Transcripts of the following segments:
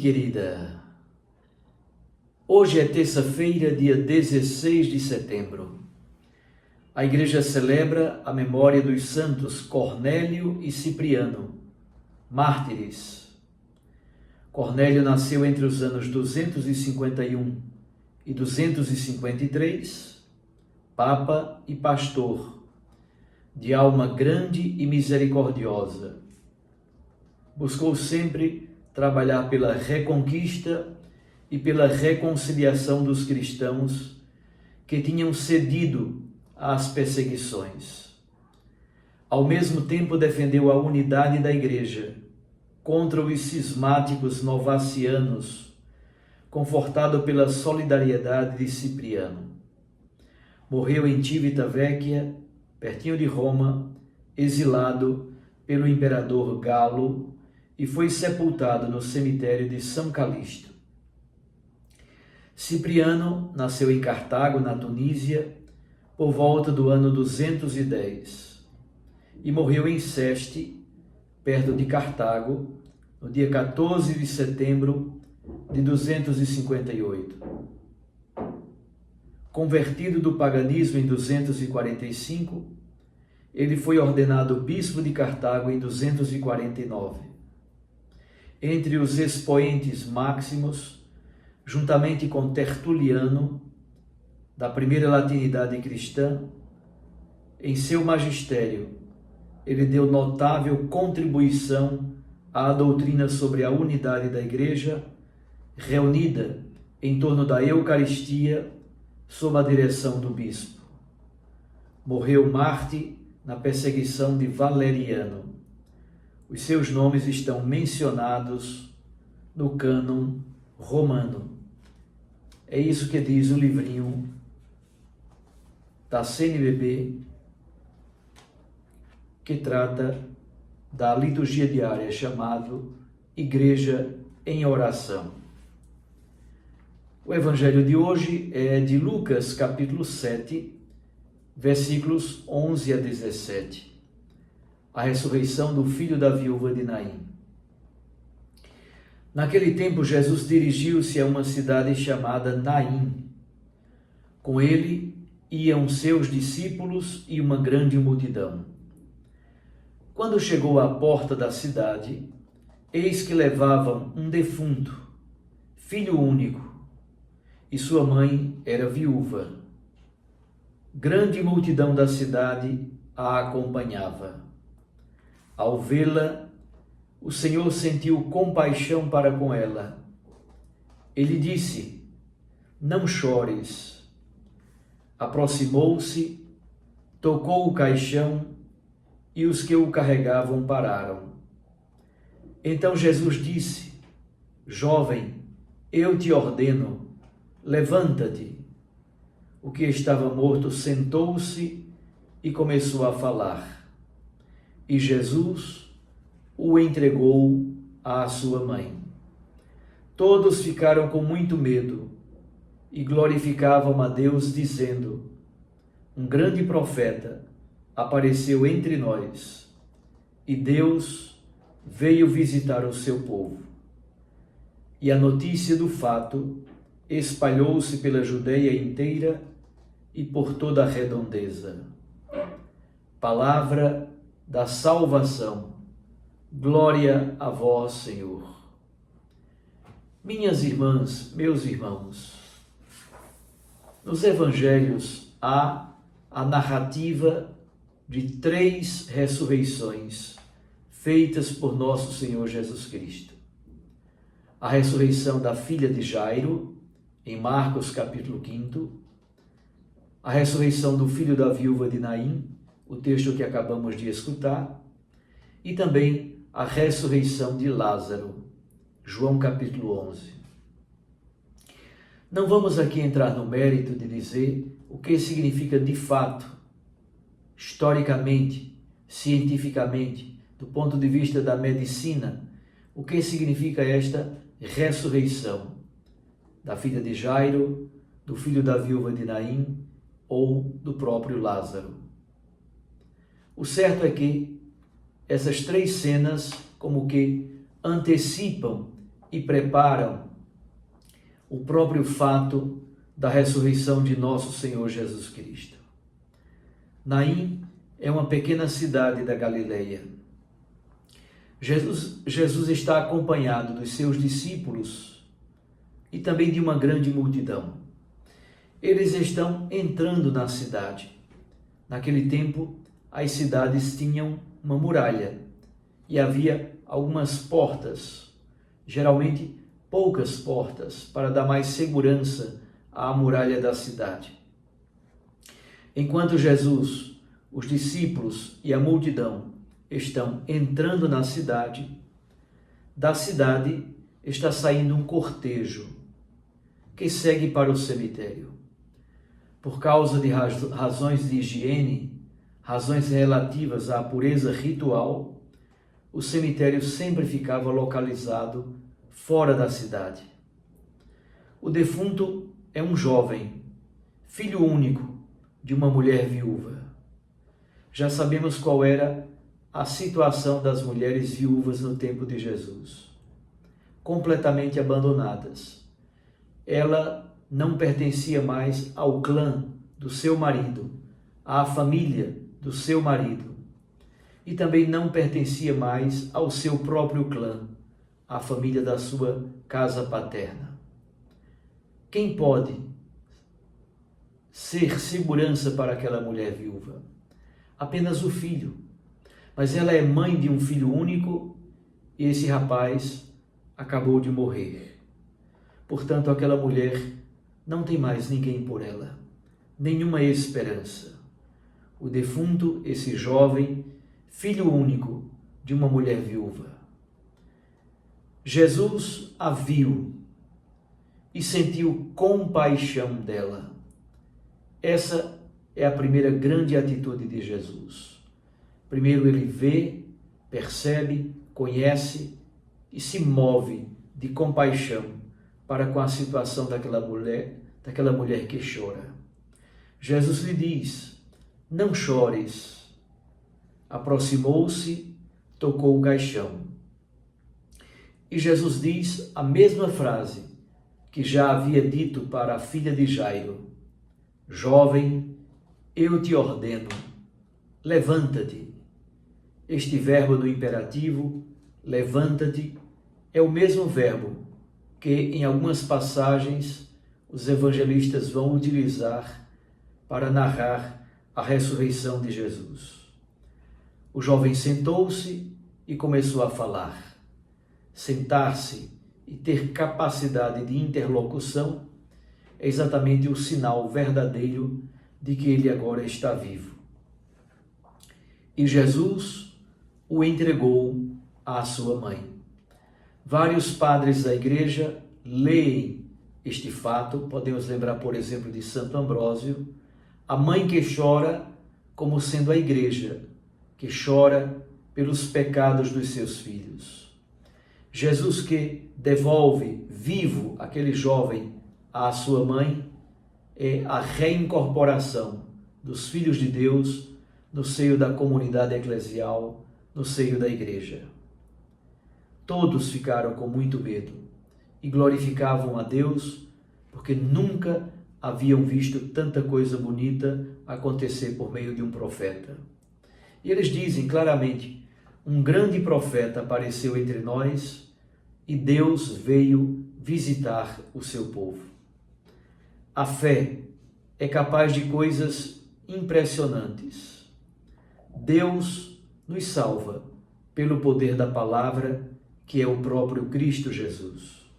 querida, hoje é terça-feira, dia 16 de setembro. A igreja celebra a memória dos santos Cornélio e Cipriano, mártires. Cornélio nasceu entre os anos 251 e 253, papa e pastor, de alma grande e misericordiosa. Buscou sempre trabalhar pela reconquista e pela reconciliação dos cristãos que tinham cedido às perseguições. Ao mesmo tempo, defendeu a unidade da igreja contra os cismáticos novacianos, confortado pela solidariedade de Cipriano. Morreu em Civitavecchia, pertinho de Roma, exilado pelo imperador Galo, e foi sepultado no cemitério de São Calixto. Cipriano nasceu em Cartago, na Tunísia, por volta do ano 210 e morreu em Seste, perto de Cartago, no dia 14 de setembro de 258. Convertido do paganismo em 245, ele foi ordenado bispo de Cartago em 249. Entre os expoentes máximos, juntamente com Tertuliano, da primeira latinidade cristã, em seu magistério, ele deu notável contribuição à doutrina sobre a unidade da Igreja, reunida em torno da Eucaristia, sob a direção do bispo. Morreu mártir na perseguição de Valeriano. Os seus nomes estão mencionados no cânon romano. É isso que diz o livrinho da CNBB, que trata da liturgia diária, chamado Igreja em Oração. O evangelho de hoje é de Lucas, capítulo 7, versículos 11 a 17. A ressurreição do filho da viúva de Naim. Naquele tempo, Jesus dirigiu-se a uma cidade chamada Naim. Com ele iam seus discípulos e uma grande multidão. Quando chegou à porta da cidade, eis que levavam um defunto, filho único, e sua mãe era viúva. Grande multidão da cidade a acompanhava. Ao vê-la, o Senhor sentiu compaixão para com ela. Ele disse: "Não chores." Aproximou-se, tocou o caixão e os que o carregavam pararam. Então Jesus disse: "Jovem, eu te ordeno, levanta-te." O que estava morto sentou-se e começou a falar. E Jesus o entregou à sua mãe. Todos ficaram com muito medo e glorificavam a Deus, dizendo: "Um grande profeta apareceu entre nós, e Deus veio visitar o seu povo." E a notícia do fato espalhou-se pela Judeia inteira e por toda a redondeza. Palavra da salvação. Glória a vós, Senhor. Minhas irmãs, meus irmãos, nos evangelhos há a narrativa de 3 ressurreições feitas por nosso Senhor Jesus Cristo. A ressurreição da filha de Jairo, em Marcos capítulo 5, a ressurreição do filho da viúva de Naim, o texto que acabamos de escutar, e também a ressurreição de Lázaro, João capítulo 11. Não vamos aqui entrar no mérito de dizer o que significa de fato, historicamente, cientificamente, do ponto de vista da medicina, o que significa esta ressurreição da filha de Jairo, do filho da viúva de Naim ou do próprio Lázaro. O certo é que essas 3 cenas como que antecipam e preparam o próprio fato da ressurreição de nosso Senhor Jesus Cristo. Naim é uma pequena cidade da Galileia. Jesus está acompanhado dos seus discípulos e também de uma grande multidão. Eles estão entrando na cidade. Naquele tempo, as cidades tinham uma muralha e havia algumas portas, geralmente poucas portas, para dar mais segurança à muralha da cidade. Enquanto Jesus, os discípulos e a multidão estão entrando na cidade, da cidade está saindo um cortejo que segue para o cemitério. Por causa de razões de higiene, razões relativas à pureza ritual, o cemitério sempre ficava localizado fora da cidade. O defunto é um jovem, filho único de uma mulher viúva. Já sabemos qual era a situação das mulheres viúvas no tempo de Jesus. Completamente abandonadas. Ela não pertencia mais ao clã do seu marido, à família do seu marido, e também não pertencia mais ao seu próprio clã, à família da sua casa paterna. Quem pode ser segurança para aquela mulher viúva? Apenas o filho. Mas ela é mãe de um filho único e esse rapaz acabou de morrer. Portanto, aquela mulher não tem mais ninguém por ela, nenhuma esperança. O defunto, esse jovem, filho único de uma mulher viúva. Jesus a viu e sentiu compaixão dela. Essa é a primeira grande atitude de Jesus. Primeiro ele vê, percebe, conhece e se move de compaixão para com a situação daquela mulher que chora. Jesus lhe diz: não chores. Aproximou-se, tocou o caixão. E Jesus diz a mesma frase que já havia dito para a filha de Jairo: jovem, eu te ordeno, levanta-te. Este verbo no imperativo, levanta-te, é o mesmo verbo que em algumas passagens os evangelistas vão utilizar para narrar a ressurreição de Jesus. O jovem sentou-se e começou a falar. Sentar-se e ter capacidade de interlocução é exatamente o sinal verdadeiro de que ele agora está vivo. E Jesus o entregou à sua mãe. Vários padres da igreja leem este fato, podemos lembrar, por exemplo, de Santo Ambrósio, a mãe que chora como sendo a igreja, que chora pelos pecados dos seus filhos. Jesus que devolve vivo aquele jovem à sua mãe é a reincorporação dos filhos de Deus no seio da comunidade eclesial, no seio da igreja. Todos ficaram com muito medo e glorificavam a Deus porque nunca haviam visto tanta coisa bonita acontecer por meio de um profeta. E eles dizem claramente: um grande profeta apareceu entre nós e Deus veio visitar o seu povo. A fé é capaz de coisas impressionantes. Deus nos salva pelo poder da palavra, que é o próprio Cristo Jesus.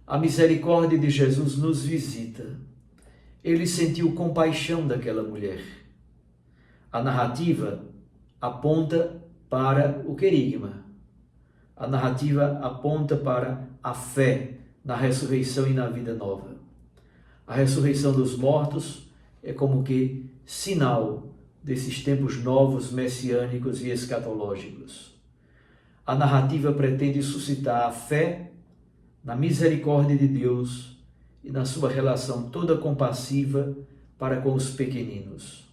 A misericórdia de Jesus nos visita. Ele sentiu compaixão daquela mulher. A narrativa aponta para o querigma. A narrativa aponta para a fé na ressurreição e na vida nova. A ressurreição dos mortos é como que sinal desses tempos novos, messiânicos e escatológicos. A narrativa pretende suscitar a fé na misericórdia de Deus e na sua relação toda compassiva para com os pequeninos.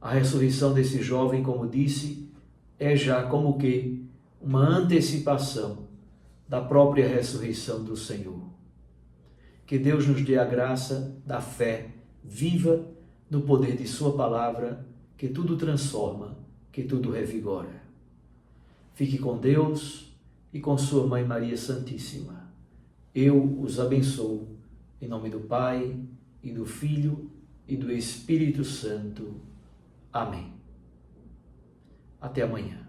A ressurreição desse jovem, como disse, é já como que uma antecipação da própria ressurreição do Senhor. Que Deus nos dê a graça da fé viva no poder de sua palavra, que tudo transforma, que tudo revigora. Fique com Deus e com sua Mãe Maria Santíssima. Eu os abençoo, em nome do Pai, e do Filho, e do Espírito Santo. Amém. Até amanhã.